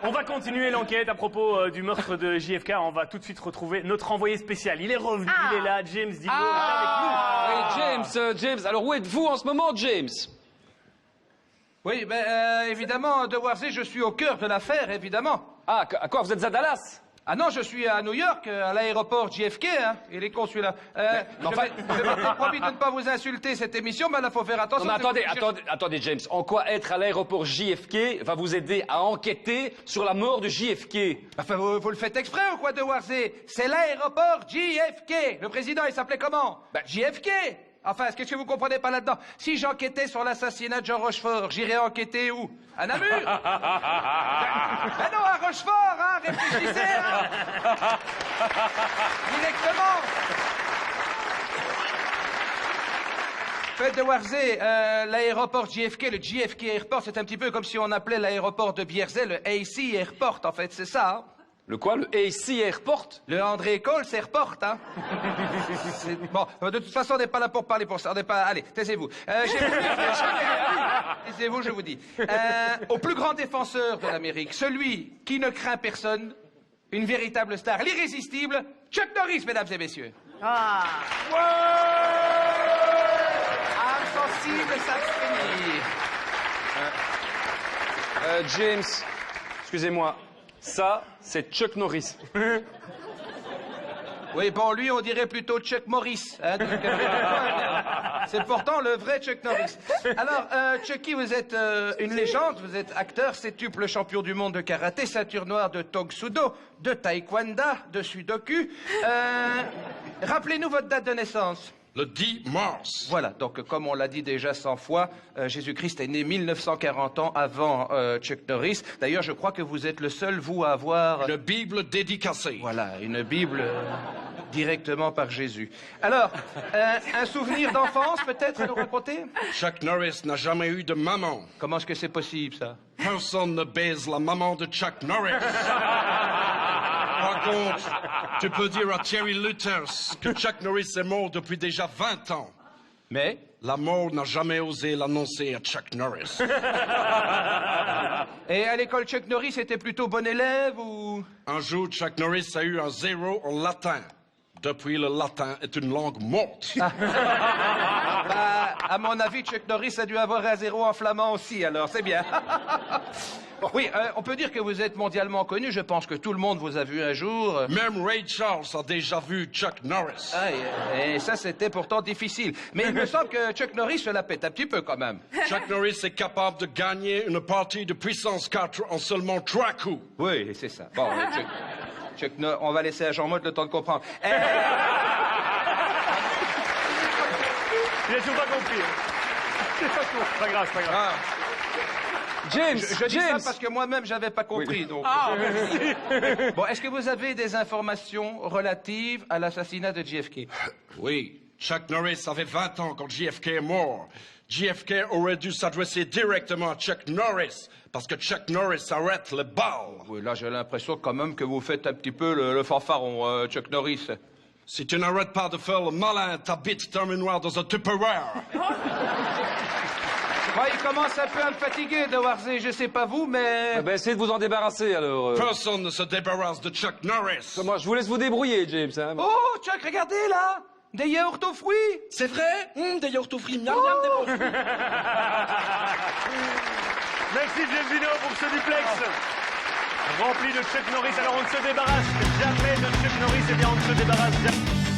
On va continuer l'enquête à propos du meurtre de JFK. On va tout de suite retrouver notre envoyé spécial. Il est revenu, il est là, James Digo est avec nous. James, alors où êtes-vous en ce moment, James? Oui, évidemment, de Warsay, je suis au cœur de l'affaire, évidemment. Ah, à quoi, vous êtes à Dallas? Ah non, je suis à New York, à l'aéroport JFK, hein. Il est consulat. Je m'étais promis de ne pas vous insulter cette émission, mais là, faut faire attention. Non, mais attendez, James. En quoi être à l'aéroport JFK va vous aider à enquêter sur la mort de JFK? Enfin, vous le faites exprès ou quoi, de Warsay? C'est l'aéroport JFK. Le président, il s'appelait comment? JFK. Enfin, qu'est-ce que vous comprenez pas là-dedans? Si j'enquêtais sur l'assassinat de Jean Rochefort, j'irais enquêter où? À Namur? Ben non, à Rochefort, hein, réfléchissez, hein. Directement. Faites de Warsay, l'aéroport JFK, le JFK Airport, c'est un petit peu comme si on appelait l'aéroport de Bierzet le AC Airport, en fait, c'est ça, hein. Le quoi, le AC Airport? Le André Coles Airport, hein. Bon, de toute façon, on n'est pas là pour parler pour ça. On n'est pas... Allez, taisez-vous. Taisez-vous, je vous dis. Au plus grand défenseur de l'Amérique, celui qui ne craint personne, une véritable star, l'irrésistible, Chuck Norris, mesdames et messieurs. Ah. Ouais. Âme sensible s'abstenir. James, excusez-moi. Ça, c'est Chuck Norris. Oui, bon, lui, on dirait plutôt Chuck Morris. Hein, c'est pourtant le vrai Chuck Norris. Alors, Chucky, vous êtes une légende, vous êtes acteur, septuple champion du monde de karaté, ceinture noire de Tog Sudo, de taekwondo, de sudoku. Rappelez-nous votre date de naissance. Le 10 mars. Voilà, donc comme on l'a dit déjà 100 fois, Jésus-Christ est né 1940 ans avant Chuck Norris. D'ailleurs, je crois que vous êtes le seul, vous, à avoir... Une Bible dédicacée. Voilà, une Bible directement par Jésus. Alors, un souvenir d'enfance, peut-être, à nous raconter? Chuck Norris n'a jamais eu de maman. Comment est-ce que c'est possible, ça? Personne ne baise la maman de Chuck Norris. Par contre, tu peux dire à Thierry Luthers que Chuck Norris est mort depuis déjà 20 ans. Mais? La mort n'a jamais osé l'annoncer à Chuck Norris. Et à l'école, Chuck Norris était plutôt bon élève ou... Un jour, Chuck Norris a eu un 0 en latin. Depuis, le latin est une langue morte. Bah, à mon avis, Chuck Norris a dû avoir un 0 en flamand aussi, alors c'est bien. Oui, on peut dire que vous êtes mondialement connu. Je pense que tout le monde vous a vu un jour. Même Ray Charles a déjà vu Chuck Norris. Ah, et ça, c'était pourtant difficile. Mais il me semble que Chuck Norris se la pète un petit peu, quand même. Chuck Norris est capable de gagner une partie de puissance 4 en seulement 3 coups. Oui, c'est ça. Bon, Chuck Norris, on va laisser à Jean-Maude le temps de comprendre. Il a toujours pas compris. C'est pas grave, c'est pas grave. Ah. James, Je dis ça parce que moi-même, j'avais pas compris, Oui. donc... Ah, merci. Bon, est-ce que vous avez des informations relatives à l'assassinat de JFK? Oui, Chuck Norris avait 20 ans quand JFK est mort. JFK aurait dû s'adresser directement à Chuck Norris, parce que Chuck Norris arrête les balles. Oui, là, j'ai l'impression quand même que vous faites un petit peu le fanfaron, Chuck Norris. Si tu n'arrêtes pas de faire le malin, ta bite terminera dans un Tupperware. Moi, il commence un peu à me fatiguer de Warsay, je sais pas vous, mais... Eh ben, essayez de vous en débarrasser, alors. Personne ne se débarrasse de Chuck Norris. Moi, je vous laisse vous débrouiller, James. Hein. Oh, Chuck, regardez, là! Des yaourts aux fruits! C'est vrai? Des yaourts aux fruits, miam, miam, des bons. Merci James Dino pour ce duplex. Rempli de Chuck Norris. Alors on ne se débarrasse jamais de Chuck Norris. Eh bien on ne se débarrasse jamais.